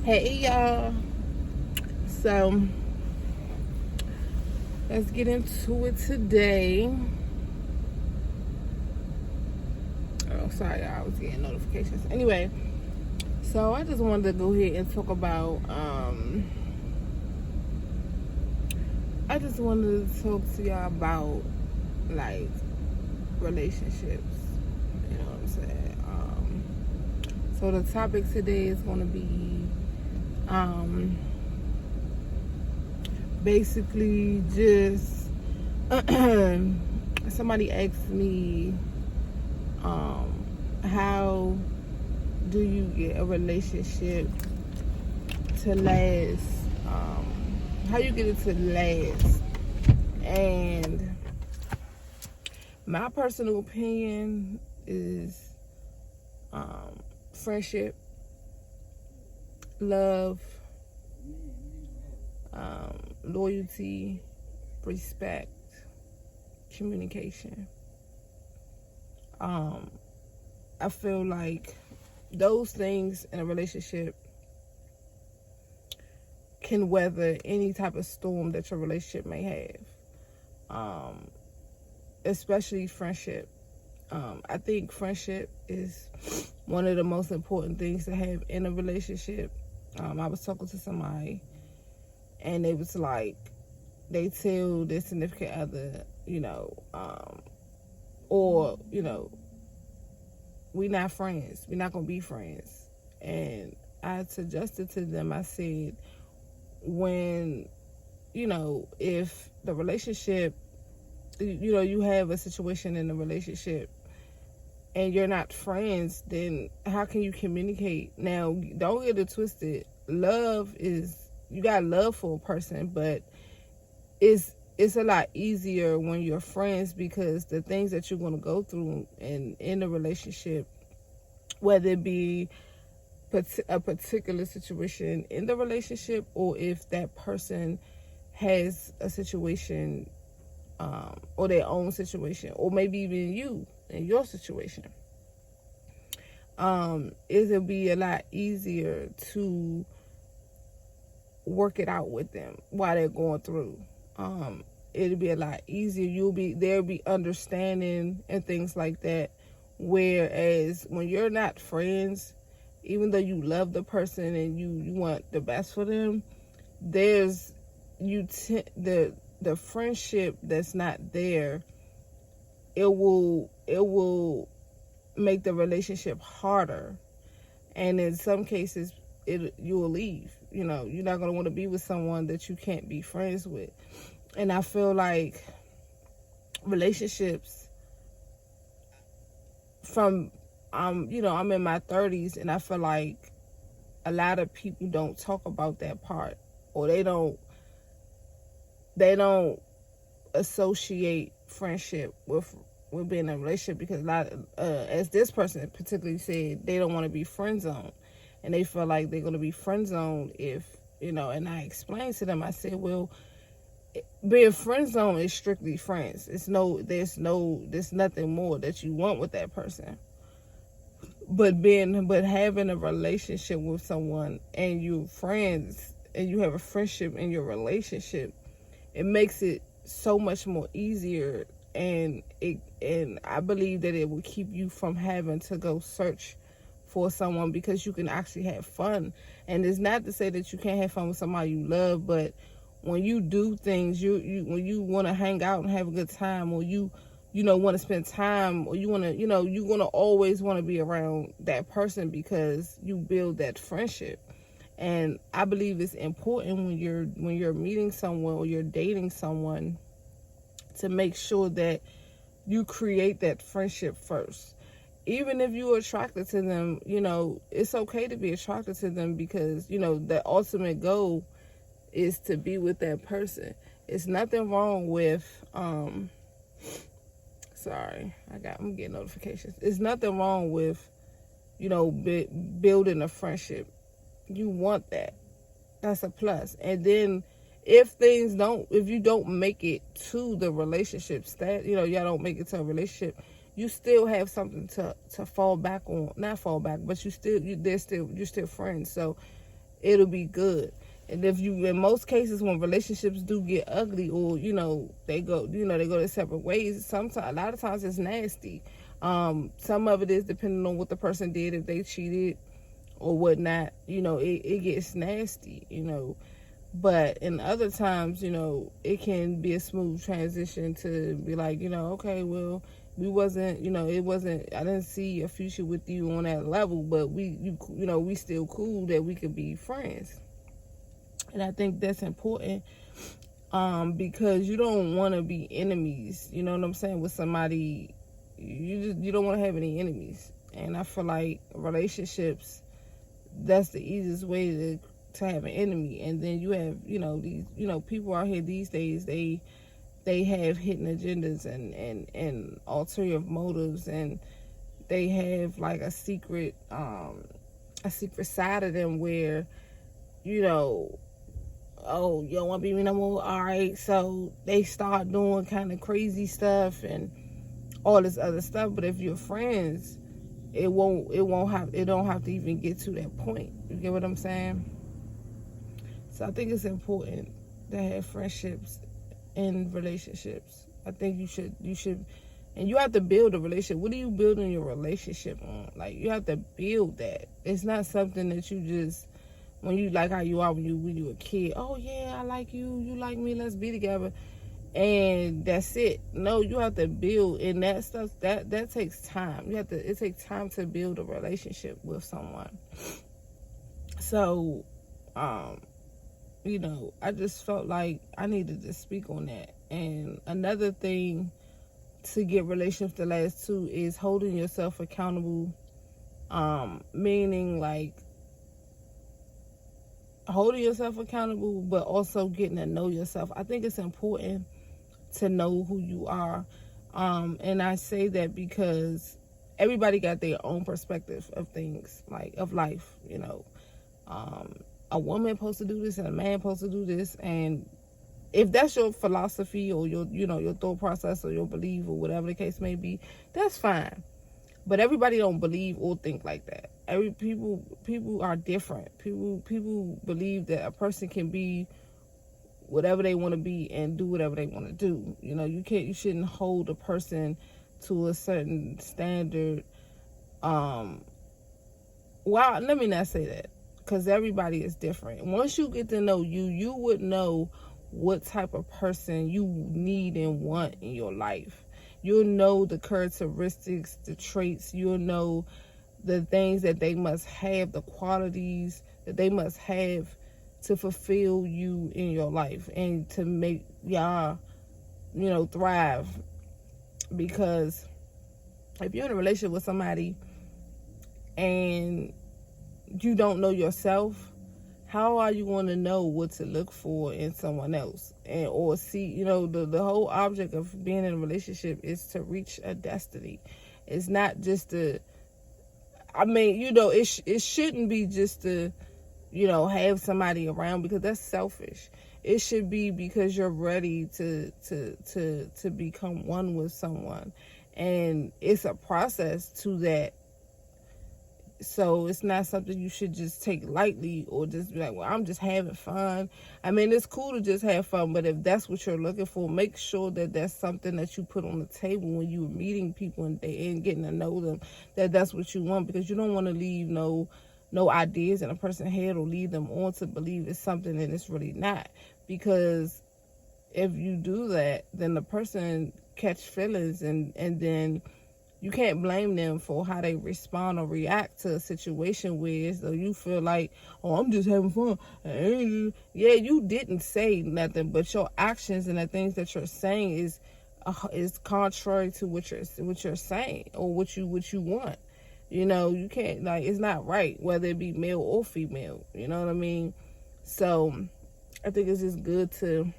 Hey y'all. So let's get into it today. Oh, sorry, y'all. I was getting notifications. Anyway, so I just wanted to go ahead and talk about. I just wanted to talk to y'all about like relationships. You know what I'm saying? So the topic today is going to be basically just somebody asked me how do you get a relationship to last, how you get it to last. And my personal opinion is friendship, love, loyalty, respect, communication. I feel like those things in a relationship can weather any type of storm that your relationship may have, especially friendship. I think friendship is one of the most important things to have in a relationship. I was talking to somebody and they was like, they tell their significant other, or, we not friends. We're not going to be friends. And I suggested to them, I said, when, if the relationship, you have a situation in the relationship and you're not friends, then how can you communicate? Now, don't get it twisted. Love is, you got love for a person, but it's a lot easier when you're friends because the things that you're going to go through in a relationship, whether it be a particular situation in the relationship or if that person has a situation, or their own situation, or maybe even you in your situation, it'll be a lot easier to work it out with them while they're going through. It'll be a lot easier. There'll be understanding and things like that. Whereas when you're not friends, even though you love the person and you want the best for them, there's the friendship that's not there. It will make the relationship harder, and in some cases, you will leave. You're not gonna want to be with someone that you can't be friends with. And I feel like relationships from I'm in my 30s, and I feel like a lot of people don't talk about that part, or they don't associate friendship with being in a relationship, because a lot as this person particularly said, they don't want to be friend zoned, and they feel like they're going to be friend zoned if and I explained to them, I said, well, being friend zone is strictly friends. There's nothing more that you want with that person. But having a relationship with someone and you're friends and you have a friendship in your relationship, it makes it so much more easier, and I believe that it will keep you from having to go search for someone, because you can actually have fun. And it's not to say that you can't have fun with somebody you love, but when you do things, when you want to hang out and have a good time, or you want to spend time, or you want to, you're going to always want to be around that person because you build that friendship. And I believe it's important when you're meeting someone or you're dating someone to make sure that you create that friendship first. Even if you're attracted to them, it's okay to be attracted to them, because, the ultimate goal is to be with that person. It's nothing wrong with sorry, I'm getting notifications. It's nothing wrong with building a friendship. You want that. That's a plus. And then if you don't make it to the relationship y'all don't make it to a relationship, you still have something to fall back on. Not fall back, but you're still friends. So it'll be good. And if you, in most cases, when relationships do get ugly, or they go, they go their separate ways. Sometimes, a lot of times, it's nasty. Some of it is depending on what the person did, if they cheated or whatnot. It gets nasty. But in other times, it can be a smooth transition to be like, okay, well, we wasn't, it wasn't, I didn't see a future with you on that level, but we still cool that we could be friends. And I think that's important, because you don't want to be enemies, you know what I'm saying, with somebody. You don't want to have any enemies. And I feel like relationships, that's the easiest way to have an enemy. And then you have, these, people out here these days, they have hidden agendas and ulterior motives, and they have like a secret side of them where, oh, you don't want to be me no more, all right, so they start doing kind of crazy stuff and all this other stuff. But if you're friends, it don't have to even get to that point. You get what I'm saying? So I think it's important to have friendships and relationships. I think you should, and you have to build a relationship. What are you building your relationship on? Like, you have to build that. It's not something that you just, when you like how you are when you a kid. Oh yeah, I like you, you like me, let's be together, and that's it. No, you have to build, and that stuff that takes time. It takes time to build a relationship with someone. So, I just felt like I needed to speak on that. And another thing to get relationships to last too is holding yourself accountable. Meaning like holding yourself accountable, but also getting to know yourself. I think it's important to know who you are. And I say that because everybody got their own perspective of things, like of life, a woman supposed to do this and a man supposed to do this. And if that's your philosophy or your thought process or your belief or whatever the case may be, that's fine. But everybody don't believe or think like that. People are different. People believe that a person can be whatever they want to be and do whatever they want to do. You shouldn't hold a person to a certain standard. Well, let me not say that, because everybody is different. Once you get to know you would know what type of person you need and want in your life. You'll know the characteristics, the traits. You'll know the things that they must have, the qualities that they must have to fulfill you in your life and to make y'all, thrive. Because if you're in a relationship with somebody and you don't know yourself, how are you going to know what to look for in someone else? Or see, the whole object of being in a relationship is to reach a destiny. It's not just it shouldn't be just to, have somebody around because that's selfish. It should be because you're ready to become one with someone. And it's a process to that. So it's not something you should just take lightly or just be like, well, I'm just having fun. I mean, it's cool to just have fun, but if that's what you're looking for, make sure that that's something that you put on the table when you're meeting people and getting to know them, that's what you want, because you don't want to leave no ideas in a person's head or lead them on to believe it's something that it's really not. Because if you do that, then the person catch feelings and then you can't blame them for how they respond or react to a situation where so you feel like, oh, I'm just having fun. Yeah, you didn't say nothing, but your actions and the things that you're saying is contrary to what you're saying or what you want. You can't, it's not right, whether it be male or female. You know what I mean? So I think it's just good to,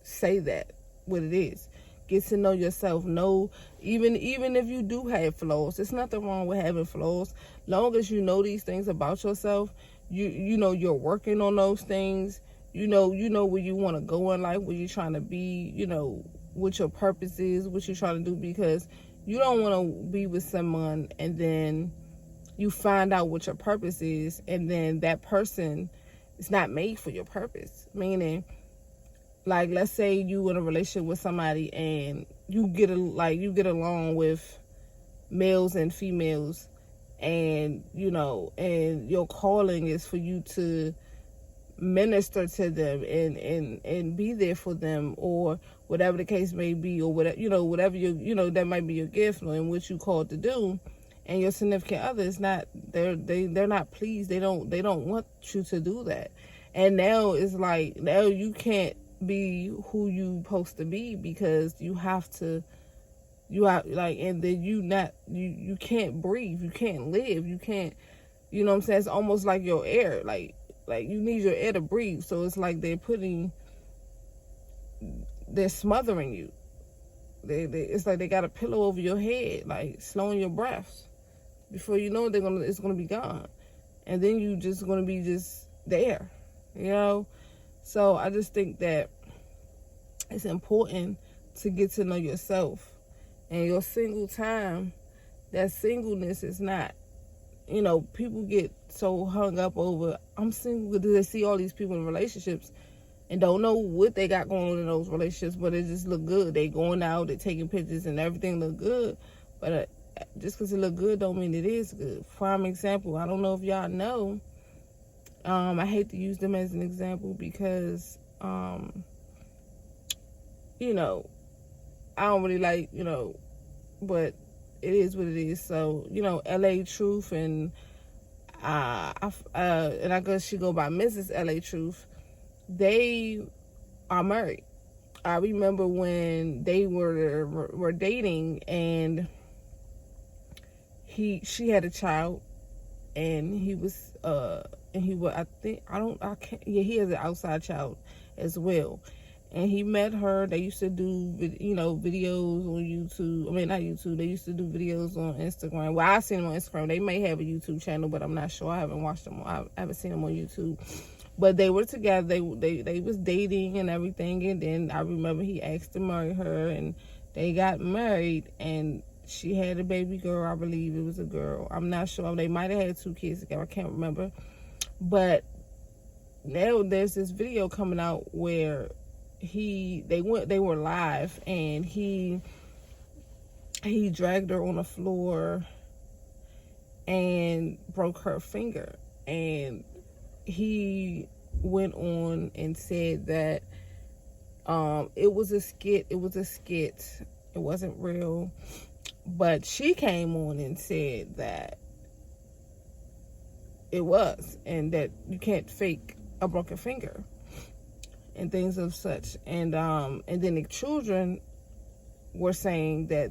say that what it is. Get to know yourself. Know even if you do have flaws, there's nothing wrong with having flaws. Long as you know these things about yourself, you're working on those things. You know where you want to go in life, where you're trying to be. What your purpose is, what you're trying to do. Because you don't want to be with someone and then you find out what your purpose is, and then that person is not made for your purpose. Meaning, like, let's say you in a relationship with somebody and you get along with males and females, and and your calling is for you to minister to them and be there for them, or whatever the case may be, or whatever that might be your gift and what you called to do. And your significant other is not, they're not pleased. They don't want you to do that. And now it's like, now you can't be who you supposed to be, because you have, and then you can't breathe, you can't live, you can't, what I'm saying? It's almost like your air, like you need your air to breathe. So it's like they're smothering you. It's like they got a pillow over your head, like slowing your breaths. Before you know it, it's gonna be gone, and then you just gonna be just there, So I just think that it's important to get to know yourself, and your single time. That singleness is not, people get so hung up over, I'm single, because they see all these people in relationships and don't know what they got going on in those relationships, but it just look good. They going out, they taking pictures, and everything look good, but just because it look good don't mean it is good. Prime example, I don't know if y'all know, I hate to use them as an example because I don't really like, but it is what it is. So LA Truth and and I guess she go by Mrs. LA Truth, they are married. I remember when they were dating, and she had a child, and he has an outside child as well. And he met her. They used to do, videos on YouTube. I mean, not YouTube. They used to do videos on Instagram. Well, I seen them on Instagram. They may have a YouTube channel, but I'm not sure. I haven't watched them. I haven't seen them on YouTube. But they were together. They was dating and everything. And then I remember he asked to marry her, and they got married. And she had a baby girl. I believe it was a girl. I'm not sure. They might have had 2 kids together. I can't remember. But now there's this video coming out where they were live, and he dragged her on the floor and broke her finger. And he went on and said that it was a skit. It wasn't real. But she came on and said that it was, and that you can't fake a broken finger and things of such. And then the children were saying that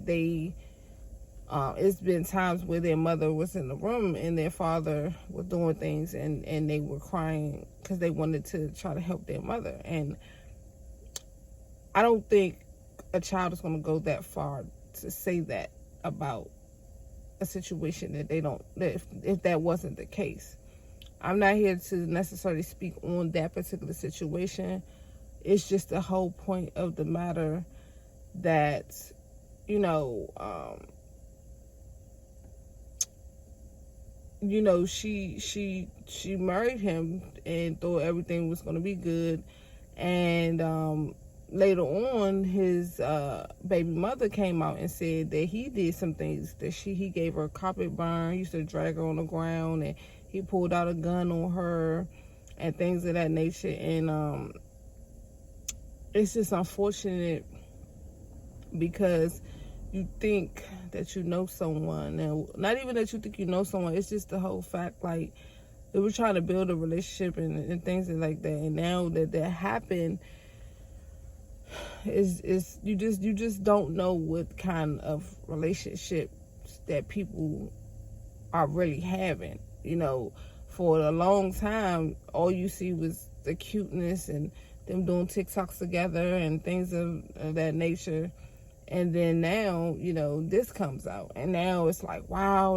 it's been times where their mother was in the room and their father was doing things, and they were crying because they wanted to try to help their mother. And I don't think a child is going to go that far to say that about a situation that they don't, if that wasn't the case. I'm not here to necessarily speak on that particular situation. It's just the whole point of the matter that, she married him and thought everything was going to be good. And later on, his baby mother came out and said that he did some things, that he gave her a carpet burn. He used to drag her on the ground, and he pulled out a gun on her and things of that nature. And it's just unfortunate, because you think that you know someone, and not even that you think you know someone, it's just the whole fact, like, they were trying to build a relationship and things like that. And now that happened, is you just don't know what kind of relationships that people are really having. For a long time, all you see was the cuteness and them doing TikToks together and things of that nature. And then now, this comes out, and now it's like, wow.